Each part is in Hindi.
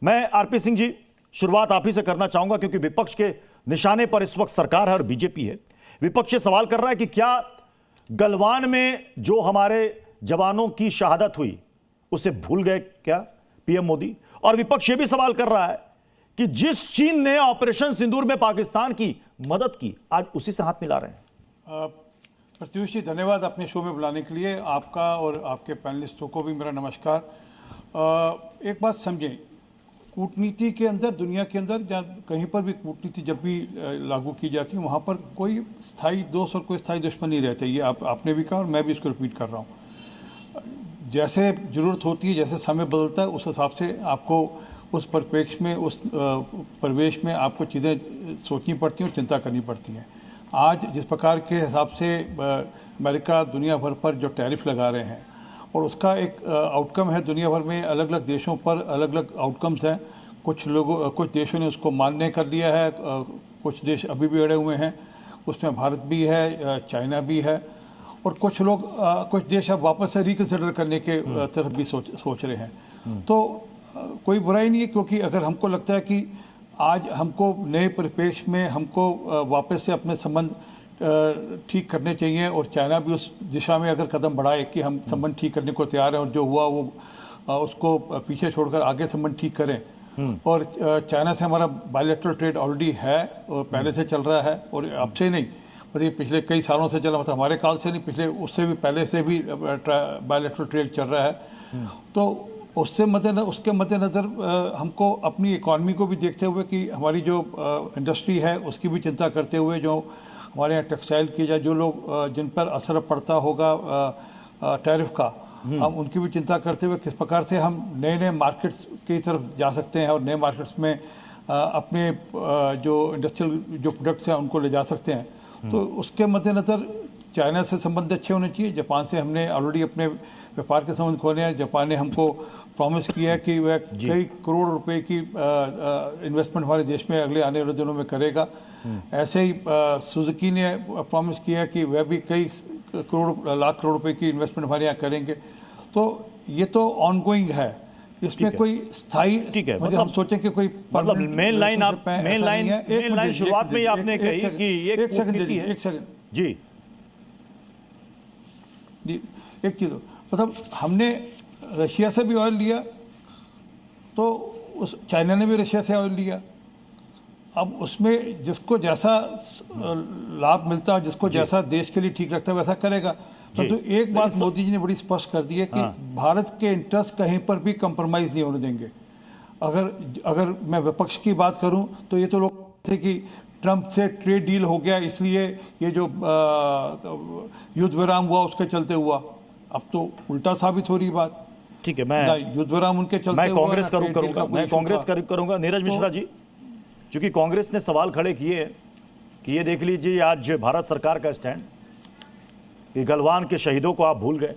मैं आरपी सिंह जी, शुरुआत आप ही से करना चाहूंगा क्योंकि विपक्ष के निशाने पर इस वक्त सरकार है और बीजेपी है। विपक्ष ये सवाल कर रहा है कि क्या गलवान में जो हमारे जवानों की शहादत हुई उसे भूल गए क्या पीएम मोदी? और विपक्ष ये भी सवाल कर रहा है कि जिस चीन ने ऑपरेशन सिंदूर में पाकिस्तान की मदद की, आज उसी से हाथ मिला रहे हैं। प्रत्युष जी, धन्यवाद अपने शो में बुलाने के लिए। आपका और आपके पैनलिस्टों को भी मेरा नमस्कार। एक बात समझें, कूटनीति के अंदर, दुनिया के अंदर जहाँ कहीं पर भी कूटनीति जब भी लागू की जाती है वहाँ पर कोई स्थायी दोस्त और कोई स्थायी दुश्मन नहीं रहते। ये आपने भी कहा और मैं भी इसको रिपीट कर रहा हूँ। जैसे ज़रूरत होती है, जैसे समय बदलता है, उस हिसाब से आपको उस परिप्रेक्ष्य में, उस परिवेश में आपको चीज़ें सोचनी पड़ती हैं और चिंता करनी पड़ती हैं। आज जिस प्रकार के हिसाब से अमेरिका दुनिया भर पर जो टैरिफ लगा रहे हैं और उसका एक आउटकम है, दुनिया भर में अलग अलग देशों पर अलग अलग आउटकम्स हैं। कुछ देशों ने उसको मान्य कर लिया है, कुछ देश अभी भी अड़े हुए हैं। उसमें भारत भी है, चाइना भी है, और कुछ देश अब वापस से रिकन्सिडर करने के तरफ भी सोच रहे हैं। तो कोई बुराई नहीं है, क्योंकि अगर हमको लगता है कि आज हमको नए परिप्रेक्ष्य में हमको वापस से अपने संबंध ठीक करने चाहिए और चाइना भी उस दिशा में अगर कदम बढ़ाए कि हम संबंध ठीक करने को तैयार हैं और जो हुआ वो उसको पीछे छोड़कर आगे संबंध ठीक करें। और चाइना से हमारा बायलैटरल ट्रेड ऑलरेडी है और पहले से चल रहा है, और अब से नहीं, मतलब पिछले कई सालों से चला, मतलब हमारे काल से नहीं, पिछले उससे भी पहले से भी बायलैटरल ट्रेड चल रहा है। तो उसके मद्देनज़र हमको अपनी इकॉनमी को भी देखते हुए कि हमारी जो इंडस्ट्री है उसकी भी चिंता करते हुए, जो हमारे यहाँ टेक्सटाइल की जो लोग जिन पर असर पड़ता होगा टैरिफ का, हम उनकी भी चिंता करते हुए किस प्रकार से हम नए नए मार्केट्स की तरफ जा सकते हैं और नए मार्केट्स में अपने जो इंडस्ट्रियल जो प्रोडक्ट्स हैं उनको ले जा सकते हैं। तो उसके मद्देनज़र चाइना से संबंध अच्छे होने चाहिए। जापान से हमने ऑलरेडी अपने व्यापार के संबंध खोले हैं। जापान ने हमको प्रॉमिस किया है कि वह कई करोड़ रुपए की इन्वेस्टमेंट हमारे देश में अगले आने वाले दिनों में करेगा। ऐसे ही सुजुकी ने प्रॉमिस किया है कि वह भी कई लाख करोड़ रुपए की इन्वेस्टमेंट हमारे यहाँ करेंगे। तो ये तो ऑनगोइंग है, इसमें कोई स्थायी, मतलब हम सोचें कि कोई मतलब मेन लाइन शुरुआत में ही आपने कही कि एक सेकंड जी, एक चीज़, मतलब हमने रशिया से भी ऑयल लिया, तो उस चाइना ने भी रशिया से ऑयल लिया। अब उसमें जिसको जैसा लाभ मिलता है, जिसको जैसा देश के लिए ठीक लगता है वैसा करेगा। तो एक बात मोदी जी ने बड़ी स्पष्ट कर दी है कि भारत के इंटरेस्ट कहीं पर भी कंप्रोमाइज़ नहीं होने देंगे। अगर मैं विपक्ष की बात करूं तो ये तो लोग थे कि ट्रंप से ट्रेड डील हो गया इसलिए ये जो युद्ध विराम हुआ उसके चलते हुआ। अब तो उल्टा साबित हो रही बात। ठीक है, मैं युद्ध विराम उनके चलते मैं कांग्रेस करूंगा। नीरज मिश्रा जी, क्योंकि कांग्रेस ने सवाल खड़े किए कि ये देख लीजिए आज भारत सरकार का स्टैंड कि गलवान के शहीदों को आप भूल गए,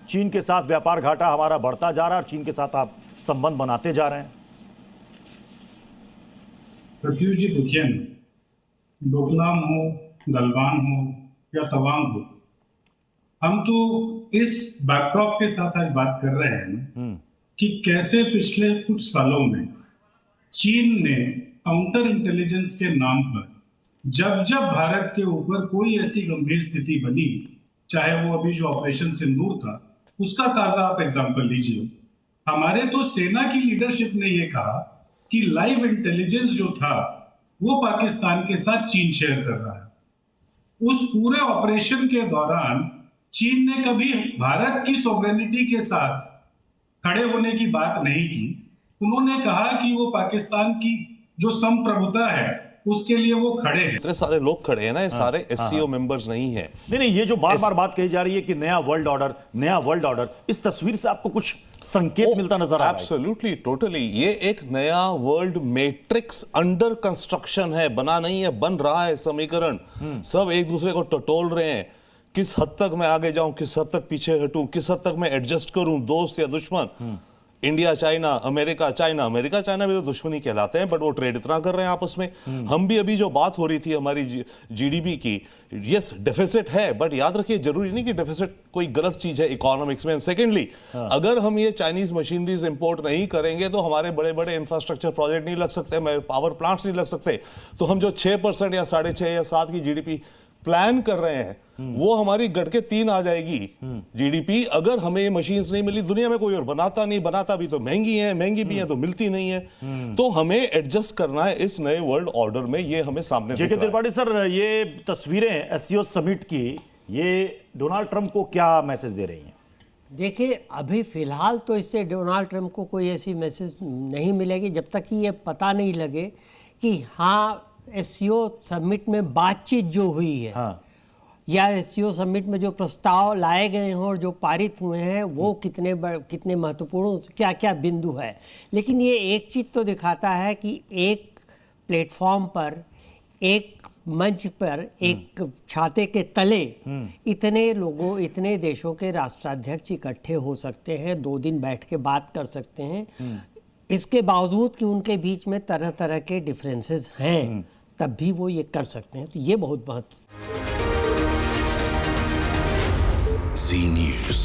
चीन के साथ व्यापार घाटा हमारा बढ़ता जा रहा है और चीन के साथ आप संबंध बनाते जा रहे हैं। प्रत्युष जी, देखिए, डोकलाम हो, गलवान हो या तवांग हो, हम तो इस बैकड्रॉप के साथ आज बात कर रहे हैं कि कैसे पिछले कुछ सालों में चीन ने काउंटर इंटेलिजेंस के नाम पर जब जब भारत के ऊपर कोई ऐसी गंभीर स्थिति बनी, चाहे वो अभी जो ऑपरेशन सिंदूर था उसका ताजा आप एग्जांपल लीजिए, हमारे तो सेना की लीडरशिप ने ये कहा कि लाइव इंटेलिजेंस जो था वो पाकिस्तान के साथ चीन शेयर कर रहा है। उस पूरे ऑपरेशन के दौरान चीन ने कभी भारत की सॉवरेनिटी के साथ खड़े होने की बात नहीं की। उन्होंने कहा कि वो पाकिस्तान की जो संप्रभुता है उसके लिए वो खड़े हैं। इतने सारे लोग खड़े हैं ना, ये सारे एससीओ मेंबर्स नहीं हैं। नहीं, ये जो बार बार बात कही जा रही है कि नया वर्ल्ड ऑर्डर, इस तस्वीर से आपको कुछ संकेत मिलता नजर आ रहा है? Absolutely, totally. ये एक नया वर्ल्ड मैट्रिक्स अंडर कंस्ट्रक्शन है, बना नहीं है, बन रहा है समीकरण। सब एक दूसरे को टटोल रहे हैं, किस हद तक मैं आगे जाऊं, किस हद तक पीछे हटूं, किस हद तक मैं एडजस्ट करूं, दोस्त या दुश्मन। India China, America China, America China भी तो दुश्मनी कहलाते हैं, बट वो ट्रेड इतना कर रहे हैं आपस में। हम भी अभी जो बात हो रही थी हमारी जीडीपी की, यस डेफिसिट है, बट याद रखिए जरूरी नहीं कि डेफिसिट कोई गलत चीज है इकोनॉमिक्स में। सेकेंडली, अगर हम ये चाइनीज मशीनरीज इंपोर्ट नहीं करेंगे तो हमारे बड़े बड़े इंफ्रास्ट्रक्चर प्रोजेक्ट नहीं लग सकते, पावर प्लांट्स नहीं लग सकते। तो हम जो 6% या 6.5 या 7 की जीडीपी प्लान कर रहे हैं वो हमारी घट के 3 आ जाएगी जीडीपी, अगर हमें ये मशीन्स नहीं मिली। दुनिया में कोई और बनाता नहीं, बनाता भी तो महंगी भी है तो मिलती नहीं है। तो हमें एडजस्ट करना है इस नए वर्ल्ड ऑर्डर में, ये हमें सामने दिख जेके रहा है। त्रिपाठी सर, ये तस्वीरें एससीओ समिट की, ये डोनाल्ड ट्रंप को क्या मैसेज दे रही हैं? देखिए, अभी फिलहाल तो इससे डोनाल्ड ट्रंप को कोई ऐसी मैसेज नहीं मिलेगी जब तक कि ये पता नहीं लगे कि हाँ एससीओ समिट में बातचीत जो हुई है, हाँ, या एससीओ समिट में जो प्रस्ताव लाए गए हैं और जो पारित हुए हैं वो कितने महत्वपूर्ण, क्या क्या बिंदु है। लेकिन ये एक चीज़ तो दिखाता है कि एक प्लेटफॉर्म पर, एक मंच पर, एक छाते के तले इतने लोगों, इतने देशों के राष्ट्राध्यक्ष इकट्ठे हो सकते हैं, 2 दिन बैठ के बात कर सकते हैं। इसके बावजूद कि उनके बीच में तरह तरह के डिफरेंसेस हैं, तब भी वो ये कर सकते हैं। तो ये बहुत Zee News.